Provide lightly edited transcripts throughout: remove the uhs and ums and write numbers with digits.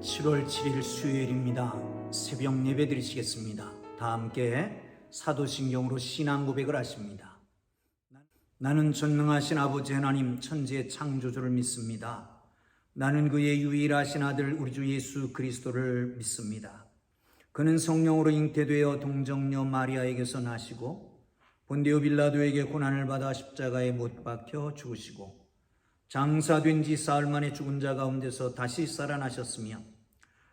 7월 7일 수요일입니다. 새벽 예배 드리시겠습니다. 다 함께 사도신경으로 신앙 고백을 하십니다. 나는 전능하신 아버지 하나님 천지의 창조주를 믿습니다. 나는 그의 유일하신 아들 우리 주 예수 그리스도를 믿습니다. 그는 성령으로 잉태되어 동정녀 마리아에게서 나시고 본디오 빌라도에게 고난을 받아 십자가에 못 박혀 죽으시고 장사된 지 사흘 만에 죽은 자 가운데서 다시 살아나셨으며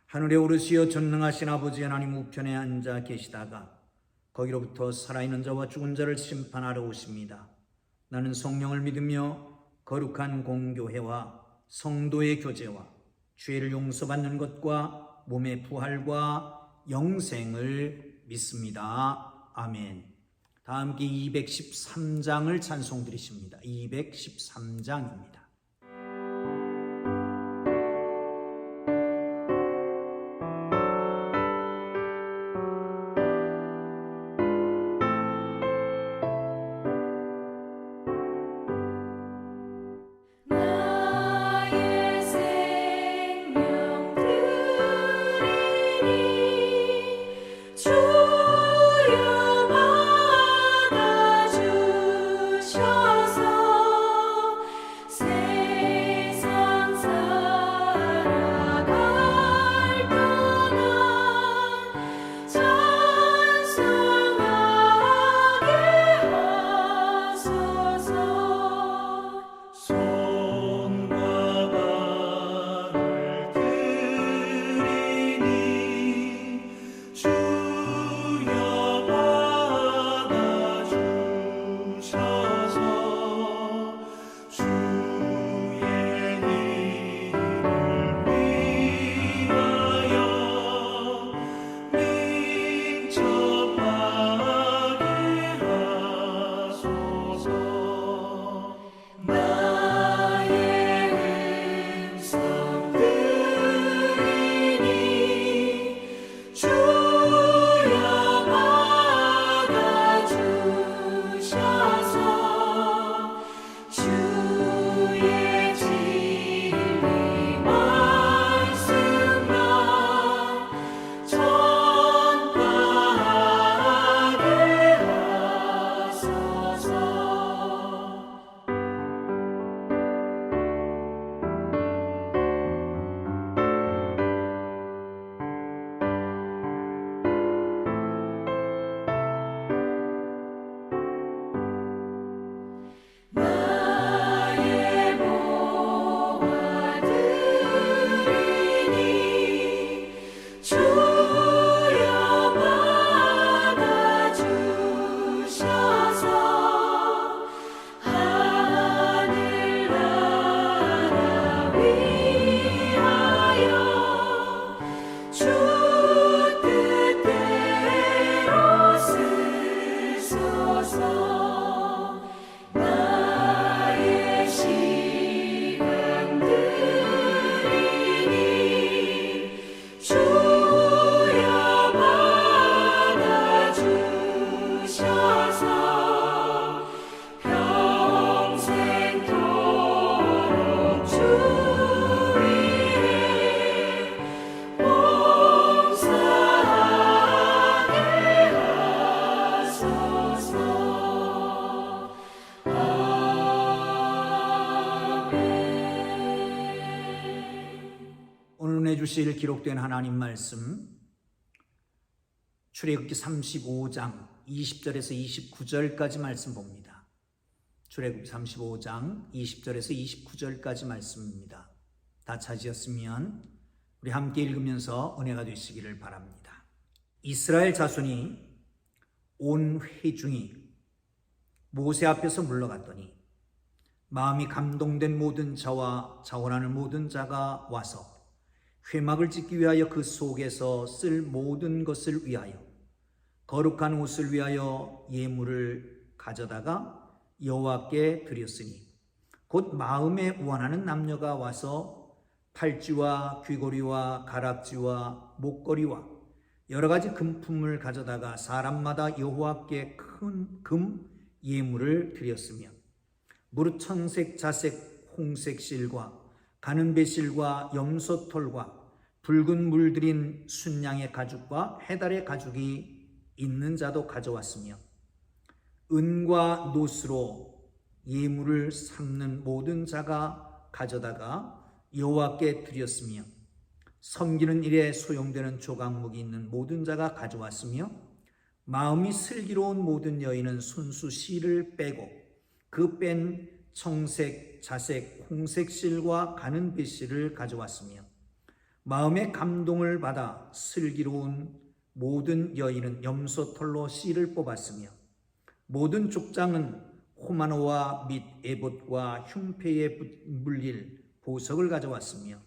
하늘에 오르시어 전능하신 아버지 하나님 우편에 앉아 계시다가 거기로부터 살아있는 자와 죽은 자를 심판하러 오십니다. 나는 성령을 믿으며 거룩한 공교회와 성도의 교제와 죄를 용서받는 것과 몸의 부활과 영생을 믿습니다. 아멘. 다 함께 213장을 찬송 드리십니다. 213장입니다. 주실 기록된 하나님 말씀 출애굽기 35장 20절에서 29절까지 말씀 봅니다. 출애굽기 35장 20절에서 29절까지 말씀입니다. 다 찾으셨으면 우리 함께 읽으면서 은혜가 되시기를 바랍니다. 이스라엘 자손이 온 회중이 모세 앞에서 물러갔더니 마음이 감동된 모든 자와 자원하는 모든 자가 와서 회막을 짓기 위하여 그 속에서 쓸 모든 것을 위하여 거룩한 옷을 위하여 예물을 가져다가 여호와께 드렸으니 곧 마음에 원하는 남녀가 와서 팔찌와 귀고리와 가락지와 목걸이와 여러 가지 금품을 가져다가 사람마다 여호와께 큰 금 예물을 드렸으며 무릇 청색, 자색, 홍색 실과 가는 배실과 염소털과 붉은 물들인 순양의 가죽과 해달의 가죽이 있는 자도 가져왔으며 은과 노스로 예물을 삼는 모든 자가 가져다가 여호와께 드렸으며 섬기는 일에 소용되는 조각목이 있는 모든 자가 가져왔으며 마음이 슬기로운 모든 여인은 손수 실을 빼고 그 뺀 청색, 자색, 홍색 실과 가는 배실을 가져왔으며 마음의 감동을 받아 슬기로운 모든 여인은 염소털로 실을 뽑았으며 모든 족장은 호마노와 및 에봇과 흉패에 물릴 보석을 가져왔으며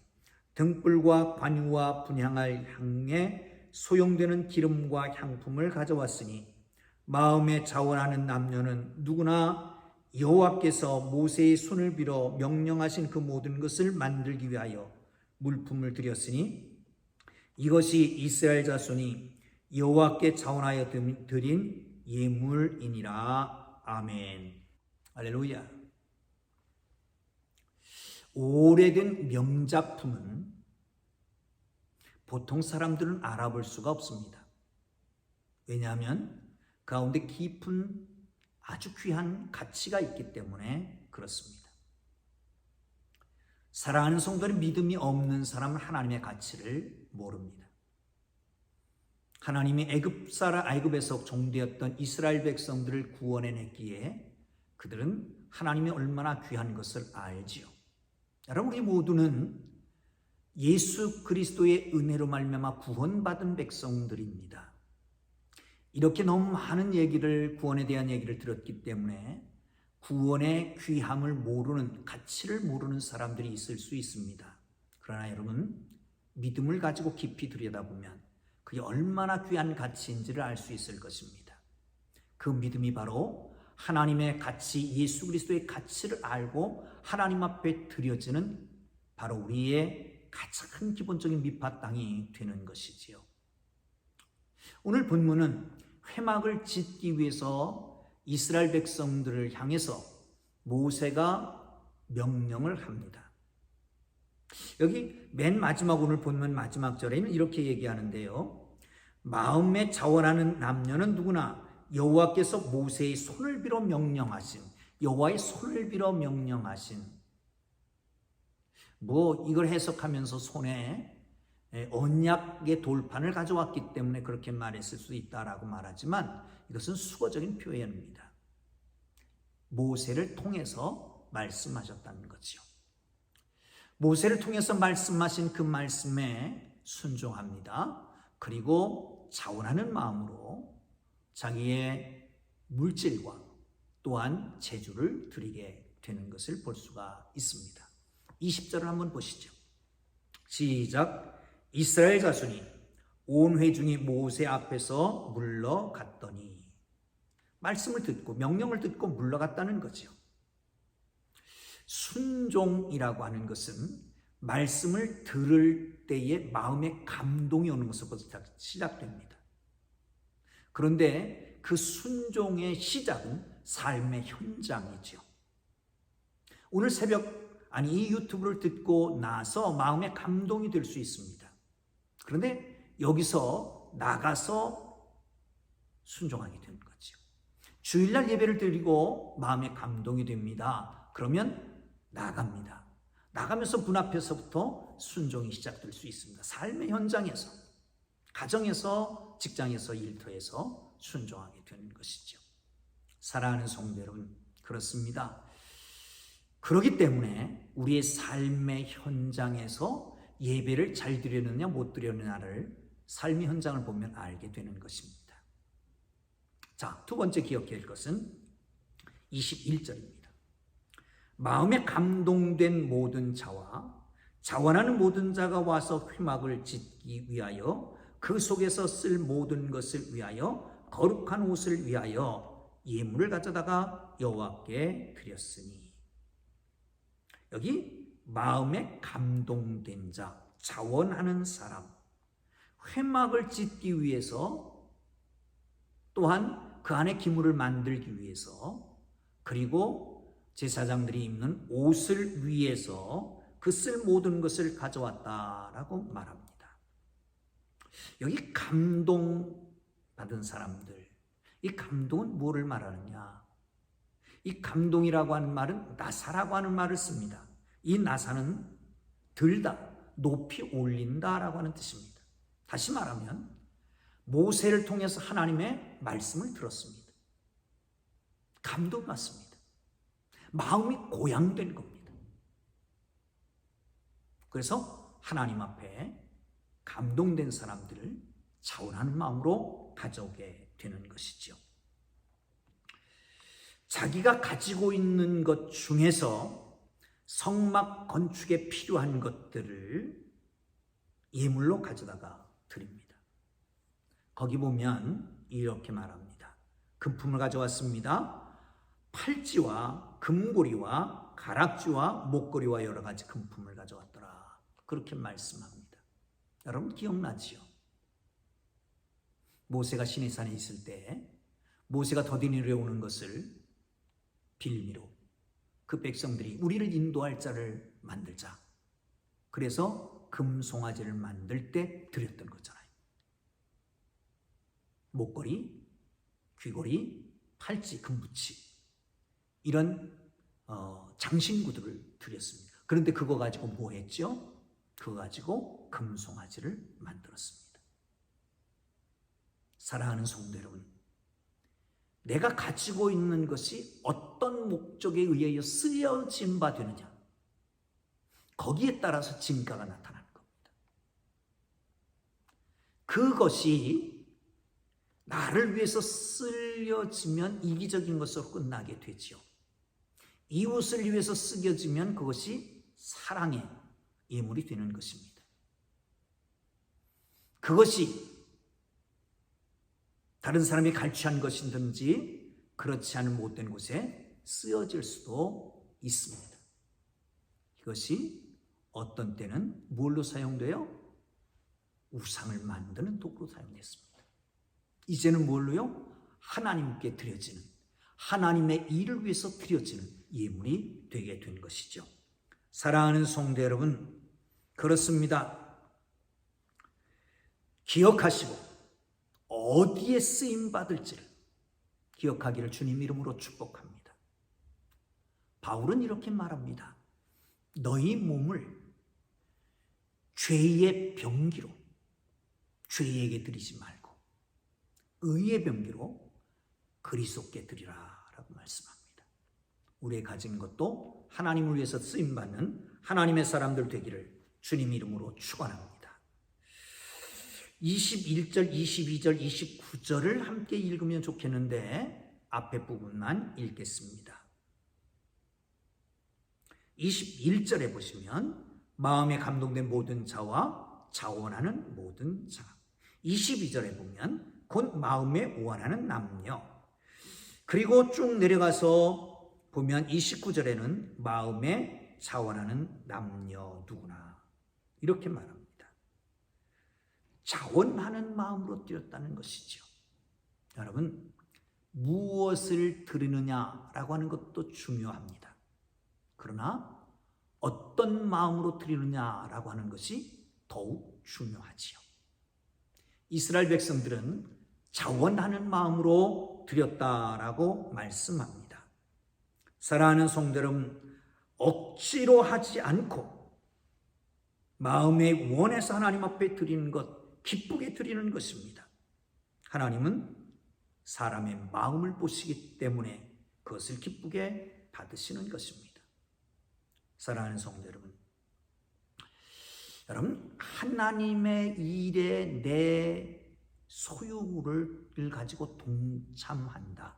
등불과 관유와 분향할 향에 소용되는 기름과 향품을 가져왔으니 마음에 자원하는 남녀는 누구나 여호와께서 모세의 손을 빌어 명령하신 그 모든 것을 만들기 위하여 물품을 드렸으니 이것이 이스라엘 자손이 여호와께 자원하여 드린 예물이니라. 아멘. 할렐루야. 오래된 명작품은 보통 사람들은 알아볼 수가 없습니다. 왜냐하면 그 가운데 깊은 아주 귀한 가치가 있기 때문에 그렇습니다. 사랑하는 성도는 믿음이 없는 사람은 하나님의 가치를 모릅니다. 하나님이 애굽에서 종되었던 이스라엘 백성들을 구원해냈기에 그들은 하나님이 얼마나 귀한 것을 알지요. 여러분, 우리 모두는 예수 그리스도의 은혜로 말미암아 구원받은 백성들입니다. 이렇게 너무 많은 구원에 대한 얘기를 들었기 때문에 구원의 귀함을 모르는, 가치를 모르는 사람들이 있을 수 있습니다. 그러나 여러분, 믿음을 가지고 깊이 들여다보면 그게 얼마나 귀한 가치인지를 알 수 있을 것입니다. 그 믿음이 바로 하나님의 가치, 예수 그리스도의 가치를 알고 하나님 앞에 드려지는 바로 우리의 가장 기본적인 밑바탕이 되는 것이지요. 오늘 본문은 회막을 짓기 위해서 이스라엘 백성들을 향해서 모세가 명령을 합니다. 여기 맨 마지막, 오늘 본문 마지막 절에는 이렇게 얘기하는데요. 마음에 자원하는 남녀는 누구나 여호와께서 모세의 손을 빌어 명령하신, 여호와의 손을 빌어 명령하신, 이걸 해석하면서 손에 언약의 돌판을 가져왔기 때문에 그렇게 말했을 수 있다라고 말하지만 이것은 수거적인 표현입니다. 모세를 통해서 말씀하셨다는 거죠. 모세를 통해서 말씀하신 그 말씀에 순종합니다. 그리고 자원하는 마음으로 자기의 물질과 또한 제주를 드리게 되는 것을 볼 수가 있습니다. 20절을 한번 보시죠. 시작. 이스라엘 자손이 온 회중이 모세 앞에서 물러갔더니, 말씀을 듣고 명령을 듣고 물러갔다는 거죠. 순종이라고 하는 것은 말씀을 들을 때에 마음에 감동이 오는 것부터 시작됩니다. 그런데 그 순종의 시작은 삶의 현장이죠. 오늘 이 유튜브를 듣고 나서 마음에 감동이 될 수 있습니다. 그런데 여기서 나가서 순종하게 되는 거죠. 주일날 예배를 드리고 마음에 감동이 됩니다. 그러면 나갑니다. 나가면서 문 앞에서부터 순종이 시작될 수 있습니다. 삶의 현장에서, 가정에서, 직장에서, 일터에서 순종하게 되는 것이죠. 사랑하는 성도 여러분, 그렇습니다. 그렇기 때문에 우리의 삶의 현장에서 예배를 잘 드렸느냐 못 드렸느냐를 삶의 현장을 보면 알게 되는 것입니다. 자, 두 번째 기억해야 할 것은 21절입니다. 마음에 감동된 모든 자와 자원하는 모든 자가 와서 회막을 짓기 위하여 그 속에서 쓸 모든 것을 위하여 거룩한 옷을 위하여 예물을 가져다가 여호와께 드렸으니, 여기 마음에 감동된 자, 자원하는 사람, 회막을 짓기 위해서, 또한 그 안에 기물을 만들기 위해서, 그리고 제사장들이 입는 옷을 위해서 그 쓸 모든 것을 가져왔다라고 말합니다. 여기 감동받은 사람들, 이 감동은 뭐를 말하느냐? 이 감동이라고 하는 말은 나사라고 하는 말을 씁니다. 이 나사는 들다, 높이 올린다라고 하는 뜻입니다. 다시 말하면 모세를 통해서 하나님의 말씀을 들었습니다. 감동받습니다. 마음이 고양된 겁니다. 그래서 하나님 앞에 감동된 사람들을 자원하는 마음으로 가져오게 되는 것이죠. 자기가 가지고 있는 것 중에서 성막 건축에 필요한 것들을 예물로 가져다가 드립니다. 거기 보면 이렇게 말합니다. 금품을 가져왔습니다. 팔찌와 금고리와 가락지와 목걸이와 여러 가지 금품을 가져왔더라. 그렇게 말씀합니다. 여러분 기억나지요? 모세가 시내산에 있을 때 모세가 더디 내려오는 것을 빌미로 그 백성들이 우리를 인도할 자를 만들자. 그래서 금송아지를 만들 때 드렸던 거잖아요. 목걸이, 귀걸이, 팔찌, 금붙이 이런 장신구들을 드렸습니다. 그런데 그거 가지고 뭐 했죠? 그거 가지고 금송아지를 만들었습니다. 사랑하는 성도 여러분, 내가 가지고 있는 것이 어떤 목적에 의하여 쓰여진 바 되느냐, 거기에 따라서 진가가 나타나는 겁니다. 그것이 나를 위해서 쓰여지면 이기적인 것으로 끝나게 되지요. 이웃을 위해서 쓰여지면 그것이 사랑의 예물이 되는 것입니다. 그것이 다른 사람이 갈취한 것이든지 그렇지 않은 못된 곳에 쓰여질 수도 있습니다. 이것이 어떤 때는 뭘로 사용돼요? 우상을 만드는 도구로 사용됐습니다. 이제는 뭘로요? 하나님께 드려지는, 하나님의 일을 위해서 드려지는 예물이 되게 된 것이죠. 사랑하는 성도 여러분, 그렇습니다. 기억하시고 어디에 쓰임받을지를 기억하기를 주님 이름으로 축복합니다. 바울은 이렇게 말합니다. 너희 몸을 죄의 병기로 죄에게 드리지 말고 의의 병기로 그리스도께 드리라 라고 말씀합니다. 우리의 가진 것도 하나님을 위해서 쓰임받는 하나님의 사람들 되기를 주님 이름으로 축원합니다. 21절, 22절, 29절을 함께 읽으면 좋겠는데 앞에 부분만 읽겠습니다. 21절에 보시면 마음에 감동된 모든 자와 자원하는 모든 자. 22절에 보면 곧 마음에 원하는 남녀. 그리고 쭉 내려가서 보면 29절에는 마음에 자원하는 남녀 누구나 이렇게 말합니다. 자원하는 마음으로 드렸다는 것이죠. 여러분, 무엇을 드리느냐라고 하는 것도 중요합니다. 그러나 어떤 마음으로 드리느냐라고 하는 것이 더욱 중요하지요. 이스라엘 백성들은 자원하는 마음으로 드렸다라고 말씀합니다. 사랑하는 성도 여러분, 억지로 하지 않고 마음에 원해서 하나님 앞에 드리는 것, 기쁘게 드리는 것입니다. 하나님은 사람의 마음을 보시기 때문에 그것을 기쁘게 받으시는 것입니다. 사랑하는 성도 여러분, 하나님의 일에 내 소유를 가지고 동참한다.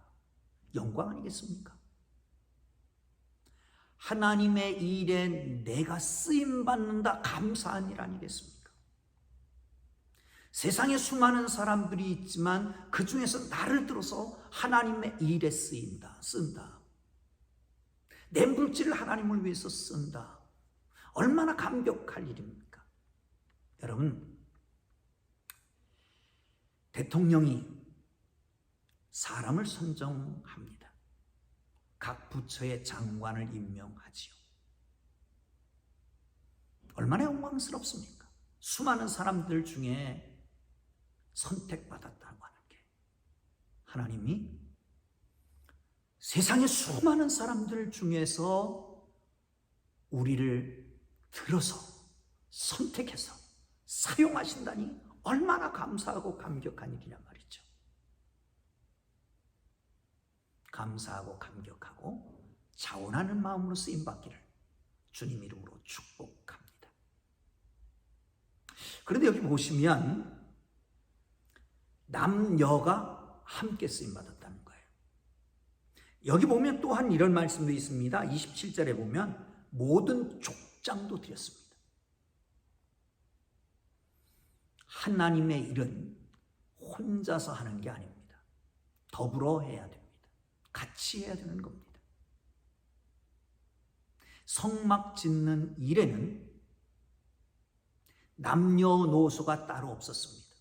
영광 아니겠습니까? 하나님의 일에 내가 쓰임받는다. 감사한 일 아니겠습니까? 세상에 수많은 사람들이 있지만 그 중에서 나를 들어서 하나님의 일에 쓴다. 내 물질을 하나님을 위해서 쓴다. 얼마나 감격할 일입니까? 여러분, 대통령이 사람을 선정합니다. 각 부처의 장관을 임명하지요. 얼마나 영광스럽습니까? 수많은 사람들 중에 선택받았다고 하는 게, 하나님이 세상의 수많은 사람들 중에서 우리를 들어서 선택해서 사용하신다니 얼마나 감사하고 감격한 일이냐 말이죠. 감사하고 감격하고 자원하는 마음으로 쓰임받기를 주님 이름으로 축복합니다. 그런데 여기 보시면 남녀가 함께 쓰임받았다는 거예요. 여기 보면 또한 이런 말씀도 있습니다. 27절에 보면 모든 족장도 드렸습니다. 하나님의 일은 혼자서 하는 게 아닙니다. 더불어 해야 됩니다. 같이 해야 되는 겁니다. 성막 짓는 일에는 남녀노소가 따로 없었습니다.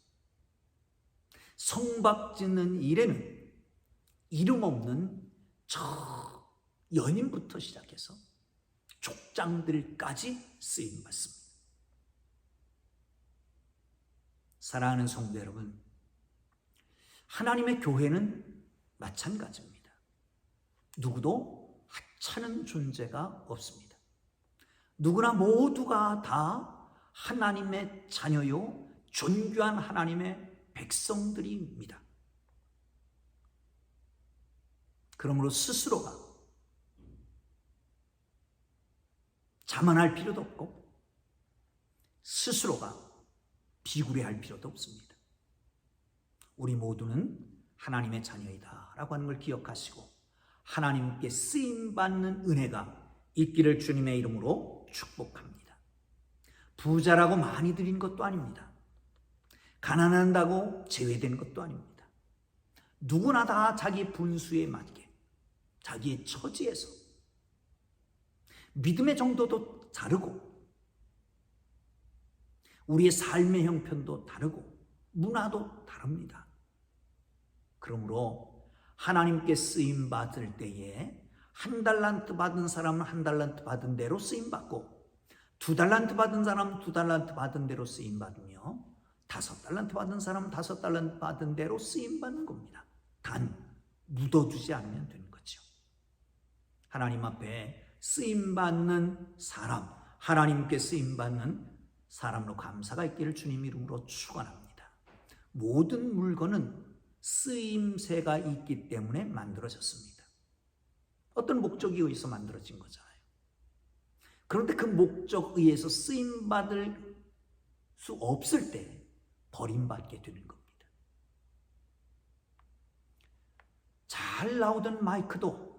성막 짓는 일에는 이름 없는 저 연인부터 시작해서 족장들까지 쓰임받습니다. 사랑하는 성도 여러분, 하나님의 교회는 마찬가지입니다. 누구도 하찮은 존재가 없습니다. 누구나 모두가 다 하나님의 자녀요, 존귀한 하나님의 백성들입니다. 그러므로 스스로가 자만할 필요도 없고 스스로가 비굴해할 필요도 없습니다. 우리 모두는 하나님의 자녀이다라고 하는 걸 기억하시고 하나님께 쓰임받는 은혜가 있기를 주님의 이름으로 축복합니다. 부자라고 많이 드린 것도 아닙니다. 가난한다고 제외된 것도 아닙니다. 누구나 다 자기 분수에 맞게 자기의 처지에서 믿음의 정도도 다르고 우리의 삶의 형편도 다르고 문화도 다릅니다. 그러므로 하나님께 쓰임 받을 때에 한 달란트 받은 사람은 한 달란트 받은 대로 쓰임 받고 두 달란트 받은 사람은 두 달란트 받은 대로 쓰임 받으며 다섯 달란트 받은 사람은 다섯 달란트 받은 대로 쓰임 받는 겁니다. 단 묻어두지 않으면 되는 거죠. 하나님 앞에 쓰임 받는 사람, 하나님께 쓰임 받는 사람으로 감사가 있기를 주님 이름으로 축원합니다. 모든 물건은 쓰임새가 있기 때문에 만들어졌습니다. 어떤 목적에 의해서 만들어진 거잖아요. 그런데 그 목적에 의해서 쓰임받을 수 없을 때 버림받게 되는 겁니다. 잘 나오던 마이크도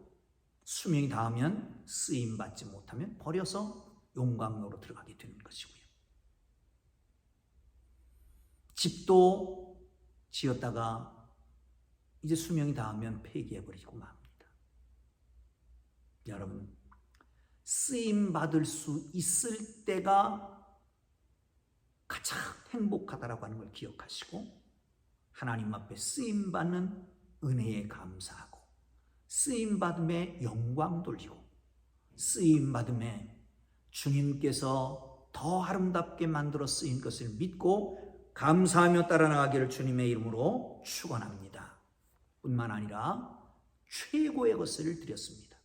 수명이 닿으면 쓰임받지 못하면 버려서 용광로로 들어가게 되는 것이고요. 집도 지었다가 이제 수명이 닿으면 폐기해버리고 맙니다. 여러분, 쓰임받을 수 있을 때가 가장 행복하다라고 하는 걸 기억하시고 하나님 앞에 쓰임받는 은혜에 감사하고 쓰임받음에 영광 돌리고 쓰임받음에 주님께서 더 아름답게 만들어 쓰인 것을 믿고 감사하며 따라나가기를 주님의 이름으로 축원합니다. 뿐만 아니라 최고의 것을 드렸습니다.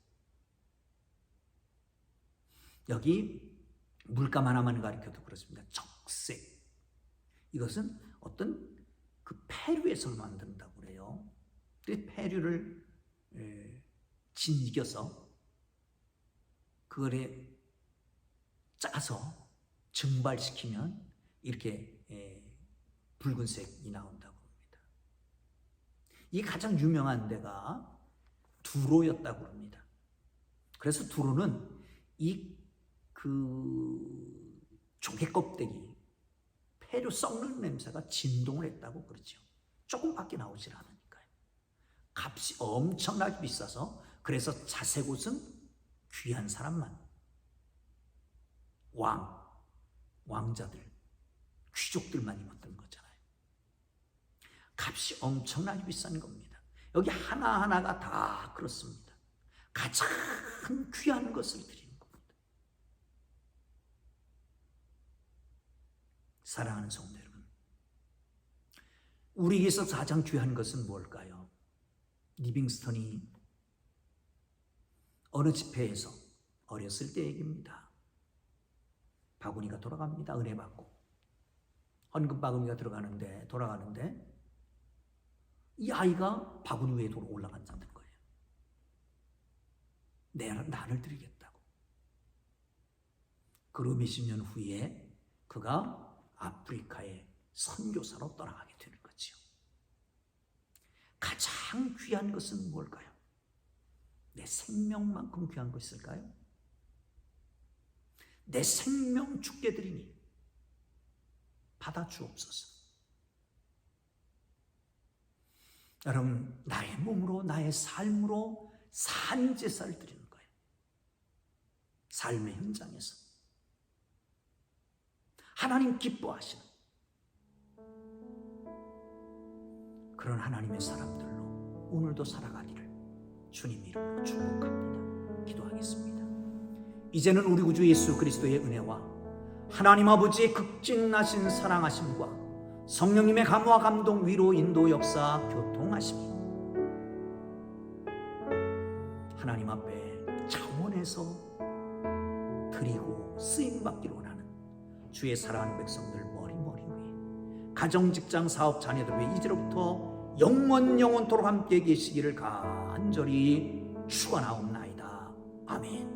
여기 물감 하나만 가리켜도 그렇습니다. 적색. 이것은 어떤 그 폐류에서 만든다고 그래요. 그 폐류를 진겨서 그거를 짜서 증발시키면 이렇게 붉은색이 나온다고 합니다. 이 가장 유명한 데가 두로였다고 합니다. 그래서 두로는 이 조개 껍데기 폐류 썩는 냄새가 진동을 했다고 그러죠. 조금밖에 나오질 않으니까요. 값이 엄청나게 비싸서 그래서 자색 옷은 귀한 사람만, 왕자들, 귀족들만 입었던 거잖아요. 값이 엄청나게 비싼 겁니다. 여기 하나하나가 다 그렇습니다. 가장 귀한 것을 드리는 겁니다. 사랑하는 성도 여러분, 우리에게서 가장 귀한 것은 뭘까요? 리빙스턴이 어느 집회에서 어렸을 때 얘기입니다. 바구니가 돌아갑니다. 은혜 받고 헌금 바구니가 돌아가는데 이 아이가 바구니 위에 올라간다는 거예요. 난을 드리겠다고. 그로 몇십 년 후에 그가 아프리카의 선교사로 떠나가게 되는 거지요. 가장 귀한 것은 뭘까요? 내 생명만큼 귀한 것이 있을까요? 내 생명 주께 드리니 받아 주옵소서. 여러분, 나의 몸으로 나의 삶으로 산 제사를 드리는 거예요. 삶의 현장에서 하나님 기뻐하시는 그런 하나님의 사람들로 오늘도 살아가기를 주님 이름으로 축복합니다. 기도하겠습니다. 이제는 우리 구주 예수 그리스도의 은혜와 하나님 아버지의 극진하신 사랑하심과 성령님의 감화 감동 위로 인도 역사 교통하심이 하나님 앞에 차원에서 드리고 쓰임받기로 원하는 주의 사랑하는 백성들 머리 위에 가정 직장 사업 자녀들 위해 이제로부터 영원토록 함께 계시기를 간절히 축원하옵나이다. 아멘.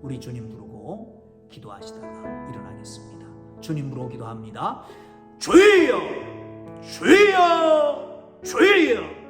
우리 주님 부르고 기도하시다가 일어나겠습니다. 주님 부르고 기도합니다. 주여 주여 주여